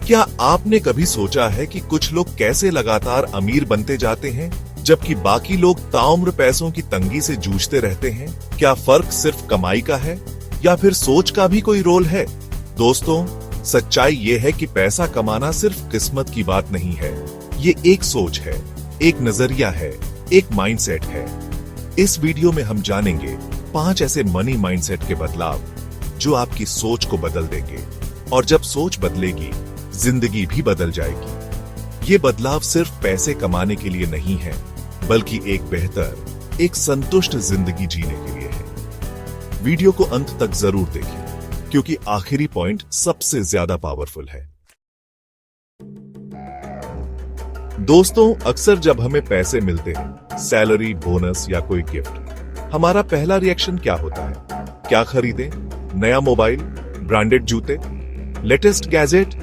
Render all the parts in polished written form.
क्या आपने कभी सोचा है कि कुछ लोग कैसे लगातार अमीर बनते जाते हैं जबकि बाकी लोग ताउम्र पैसों की तंगी से जूझते रहते हैं? क्या फर्क सिर्फ कमाई का है या फिर सोच का भी कोई रोल है? दोस्तों, सच्चाई ये है कि पैसा कमाना सिर्फ किस्मत की बात नहीं है। ये एक सोच है, एक नजरिया है, एक माइंडसेट है। इस वीडियो में हम जानेंगे 5 ऐसे मनी माइंडसेट के बदलाव जो आपकी सोच को बदल देंगे, और जब सोच बदलेगी जिंदगी भी बदल जाएगी। ये बदलाव सिर्फ पैसे कमाने के लिए नहीं है, बल्कि एक बेहतर, एक संतुष्ट जिंदगी जीने के लिए है। वीडियो को अंत तक जरूर देखें, क्योंकि आखिरी पॉइंट सबसे ज्यादा पावरफुल है। दोस्तों, अक्सर जब हमें पैसे मिलते हैं, सैलरी, बोनस या कोई गिफ्ट, हमारा पहला रिएक्शन क्या होता है? क्या खरीदें? नया मोबाइल, ब्रांडेड जूते, लेटेस्ट गैजेट?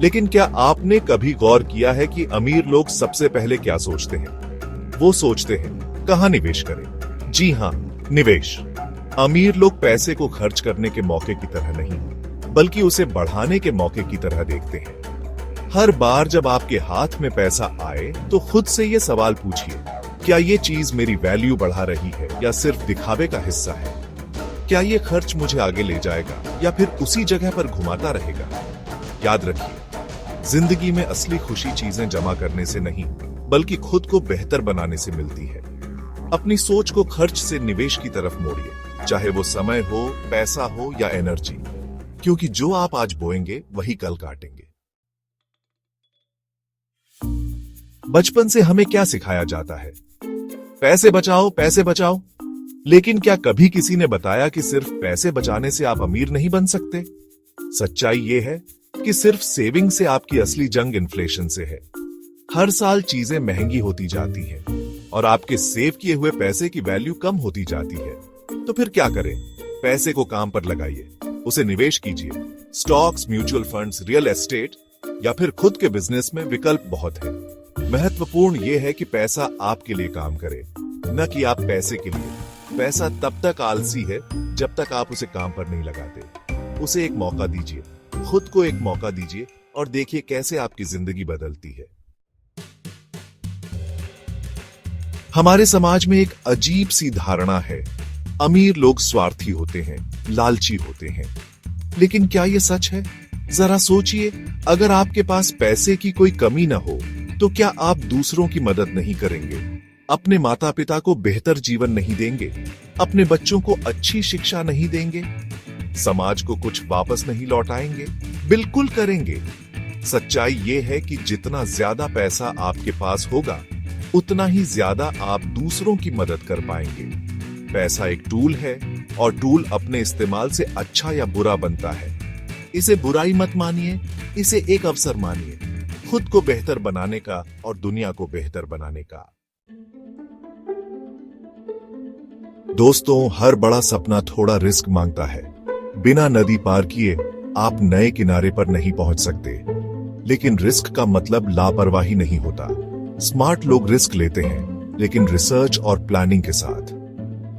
लेकिन क्या आपने कभी गौर किया है कि अमीर लोग सबसे पहले क्या सोचते हैं? वो सोचते हैं कहां निवेश करें। जी हां, निवेश। अमीर लोग पैसे को खर्च करने के मौके की तरह नहीं, बल्कि उसे बढ़ाने के मौके की तरह देखते हैं। हर बार जब आपके हाथ में पैसा आए तो खुद से ये सवाल पूछिए, क्या ये चीज मेरी वैल्यू बढ़ा रही है या सिर्फ दिखावे का हिस्सा है? क्या ये खर्च मुझे आगे ले जाएगा या फिर उसी जगह पर घुमाता रहेगा? याद रखिए, जिंदगी में असली खुशी चीजें जमा करने से नहीं, बल्कि खुद को बेहतर बनाने से मिलती है। अपनी सोच को खर्च से निवेश की तरफ मोड़िए, चाहे वो समय हो, पैसा हो या एनर्जी, क्योंकि जो आप आज बोएंगे वही कल काटेंगे। बचपन से हमें क्या सिखाया जाता है? पैसे बचाओ, पैसे बचाओ। लेकिन क्या कभी किसी ने बताया कि सिर्फ पैसे बचाने से आप अमीर नहीं बन सकते? सच्चाई ये है कि सिर्फ सेविंग से आपकी असली जंग इन्फ्लेशन से है। हर साल चीजें महंगी होती जाती हैं और आपके सेव किए हुए पैसे की वैल्यू कम होती जाती है। तो फिर क्या करें? पैसे को काम पर लगाइए, उसे निवेश कीजिए। Stocks, mutual funds, real estate या फिर खुद के बिजनेस में विकल्प बहुत हैं। महत्वपूर्ण यह है कि पैसा आपके लिए काम करे, न कि आप पैसे के लिए। पैसा तब तक आलसी है जब तक आप उसे काम पर नहीं लगाते। उसे एक मौका दीजिए, खुद को एक मौका दीजिए और देखिए कैसे आपकी जिंदगी बदलती है। हमारे समाज में एक अजीब सी धारणा है, अमीर लोग स्वार्थी होते हैं, लालची होते हैं। लेकिन क्या यह सच है? जरा सोचिए, अगर आपके पास पैसे की कोई कमी ना हो तो क्या आप दूसरों की मदद नहीं करेंगे? अपने माता पिता को बेहतर जीवन नहीं देंगे? अपने बच्चों को अच्छी शिक्षा नहीं देंगे? समाज को कुछ वापस नहीं लौटाएंगे? बिल्कुल करेंगे। सच्चाई ये है कि जितना ज्यादा पैसा आपके पास होगा, उतना ही ज्यादा आप दूसरों की मदद कर पाएंगे। पैसा एक टूल है और टूल अपने इस्तेमाल से अच्छा या बुरा बनता है। इसे बुराई मत मानिए, इसे एक अवसर मानिए, खुद को बेहतर बनाने का और दुनिया को बेहतर बनाने का। दोस्तों, हर बड़ा सपना थोड़ा रिस्क मांगता है। बिना नदी पार किए आप नए किनारे पर नहीं पहुंच सकते। लेकिन रिस्क का मतलब लापरवाही नहीं होता। स्मार्ट लोग रिस्क लेते हैं, लेकिन रिसर्च और प्लानिंग के साथ।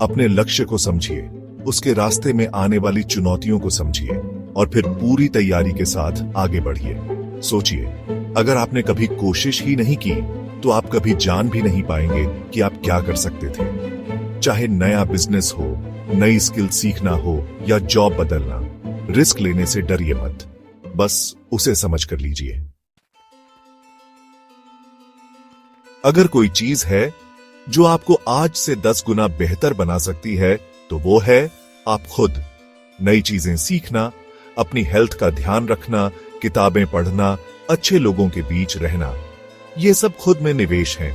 अपने लक्ष्य को समझिए, उसके रास्ते में आने वाली चुनौतियों को समझिए और फिर पूरी तैयारी के साथ आगे बढ़िए। सोचिए, अगर आपने कभी कोशिश ही नहीं की तो आप कभी जान भी नहीं पाएंगे कि आप क्या कर सकते थे। चाहे नया बिजनेस हो, नई स्किल सीखना हो या जॉब बदलना, रिस्क लेने से डरिए मत, बस उसे समझ कर लीजिए। अगर कोई चीज है जो आपको आज से 10 गुना बेहतर बना सकती है, तो वो है आप खुद। नई चीजें सीखना, अपनी हेल्थ का ध्यान रखना, किताबें पढ़ना, अच्छे लोगों के बीच रहना, ये सब खुद में निवेश हैं।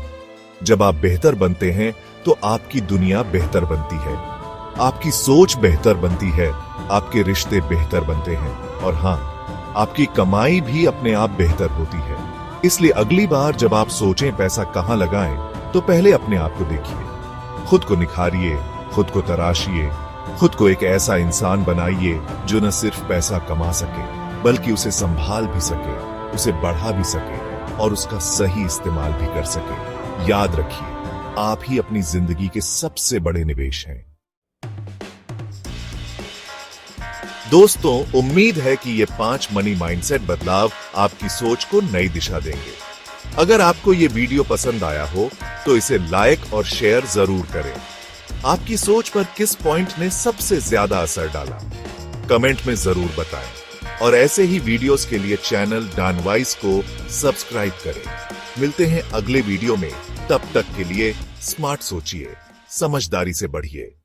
जब आप बेहतर बनते हैं तो आपकी दुनिया बेहतर बनती है, आपकी सोच बेहतर बनती है, आपके रिश्ते बेहतर बनते हैं और हां, आपकी कमाई भी अपने आप बेहतर होती है। इसलिए अगली बार जब आप सोचें पैसा कहां लगाएं, तो पहले अपने आप को देखिए, खुद को निखारिए, खुद को तराशिए, खुद को एक ऐसा इंसान बनाइए जो न सिर्फ पैसा कमा सके, बल्कि उसे संभाल भी सके, उसे बढ़ा भी सके और उसका सही इस्तेमाल भी कर सके। याद रखिए, आप ही अपनी जिंदगी के सबसे बड़े निवेश हैं। दोस्तों, उम्मीद है कि ये 5 मनी माइंडसेट बदलाव आपकी सोच को नई दिशा देंगे। अगर आपको ये वीडियो पसंद आया हो तो इसे लाइक और शेयर जरूर करें। आपकी सोच पर किस पॉइंट ने सबसे ज्यादा असर डाला, कमेंट में जरूर बताएं। और ऐसे ही वीडियोस के लिए चैनल डॉनवाइस को सब्सक्राइब करें। मिलते हैं अगले वीडियो में, तब तक के लिए स्मार्ट सोचिए, समझदारी से बढ़िए।